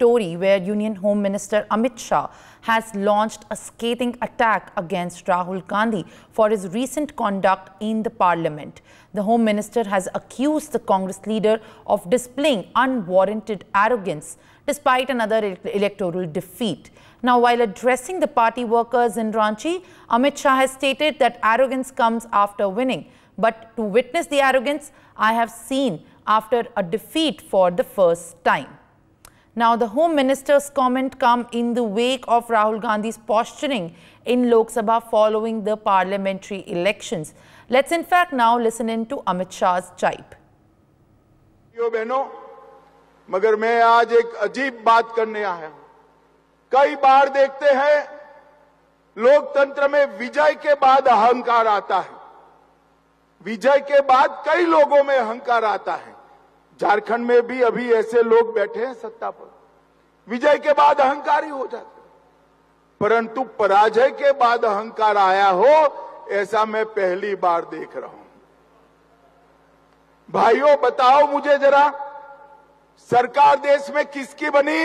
story where Union Home Minister Amit Shah has launched a scathing attack against Rahul Gandhi for his recent conduct in the parliament. The Home Minister has accused the Congress leader of displaying unwarranted arrogance despite another electoral defeat. Now, while addressing the party workers in Ranchi, Amit Shah has stated that arrogance comes after winning. But to witness the arrogance, I have seen after a defeat for the first time. Now, the Home Minister's comment come in the wake of Rahul Gandhi's posturing in Lok Sabha following the parliamentary elections. Let's in fact now listen in to Amit Shah's jibe. बहनों, मगर मैं आज एक अजीब बात करने आया हूं। कई बार देखते हैं लोकतंत्र में विजय के बाद अहंकार आता है। विजय के बाद कई लोगों में अहंकार आता है। झारखंड में भी अभी ऐसे लोग बैठे हैं सत्ता पर, विजय के बाद अहंकारी हो जाते हैं, परंतु पराजय के बाद अहंकार आया हो ऐसा मैं पहली बार देख रहा हूं। भाइयों, बताओ मुझे जरा, सरकार देश में किसकी बनी?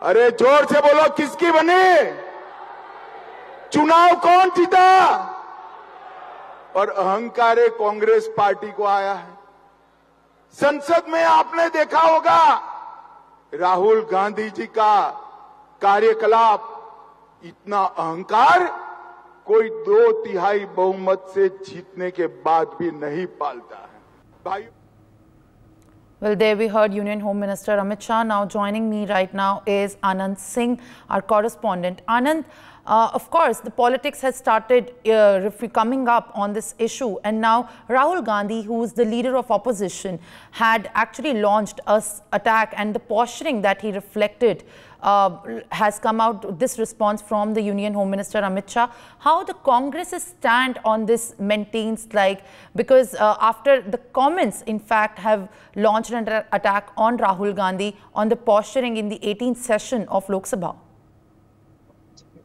अरे जोर से बोलो, किसकी बनी? चुनाव कौन जीता? और अहंकार कांग्रेस पार्टी को आया है। संसद में आपने देखा होगा राहुल गांधी जी का कार्यकलाप, इतना अहंकार कोई 2/3 बहुमत से जीतने के बाद भी नहीं पालता है। भाई Well, there we heard Union Home Minister Amit Shah. Now joining me right now is Anand Singh, our correspondent. Anand, of course, the politics has started coming up on this issue, and now Rahul Gandhi, who is the leader of opposition, had actually launched an attack, and the posturing that he reflected has come out, this response from the Union Home Minister Amit Shah. How the Congress's stand on this maintains, like, because after the comments in fact have launched an attack on Rahul Gandhi on the posturing in the 18th session of Lok Sabha.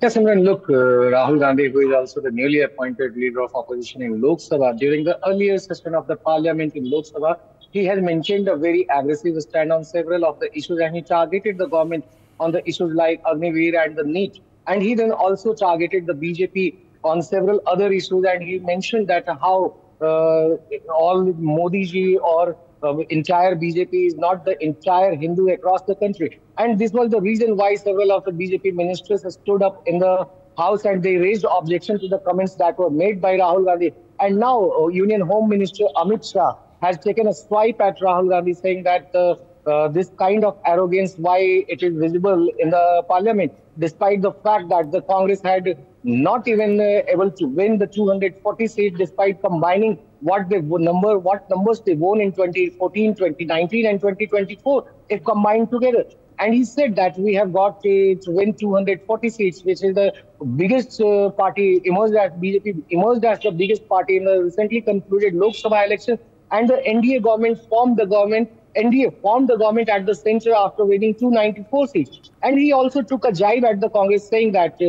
Yes, Simran, look, Rahul Gandhi, who is also the newly appointed leader of opposition in Lok Sabha, during the earlier session of the parliament in Lok Sabha, he has maintained a very aggressive stand on several of the issues, and he targeted the government on the issues like Agniveer and the NEET. And he then also targeted the BJP on several other issues, and he mentioned that how all Modi ji or entire BJP is not the entire Hindu across the country. And this was the reason why several of the BJP ministers stood up in the House and they raised objection to the comments that were made by Rahul Gandhi. And now Union Home Minister Amit Shah has taken a swipe at Rahul Gandhi, saying that this kind of arrogance, why it is visible in the parliament, despite the fact that the Congress had not even able to win the 240 seats, despite combining what numbers they won in 2014, 2019 and 2024, if combined together. And he said that we have got to win 240 seats, which is the biggest party, emerged as BJP, emerged as the biggest party in the recently concluded Lok Sabha election. And the NDA government formed the government at the center after winning 294 seats. And he also took a jibe at the Congress, saying that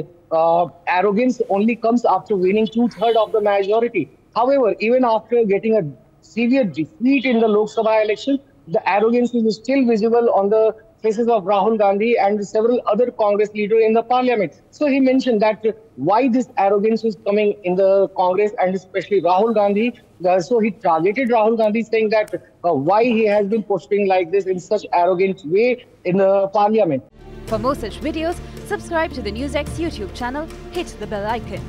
arrogance only comes after winning 2/3 of the majority. However, even after getting a severe defeat in the Lok Sabha election, the arrogance is still visible on the faces of Rahul Gandhi and several other Congress leaders in the parliament. So he mentioned that why this arrogance is coming in the Congress and especially Rahul Gandhi. So he targeted Rahul Gandhi, saying that why he has been posting like this in such arrogant way in the parliament. For more such videos, subscribe to the NewsX YouTube channel, hit the bell icon.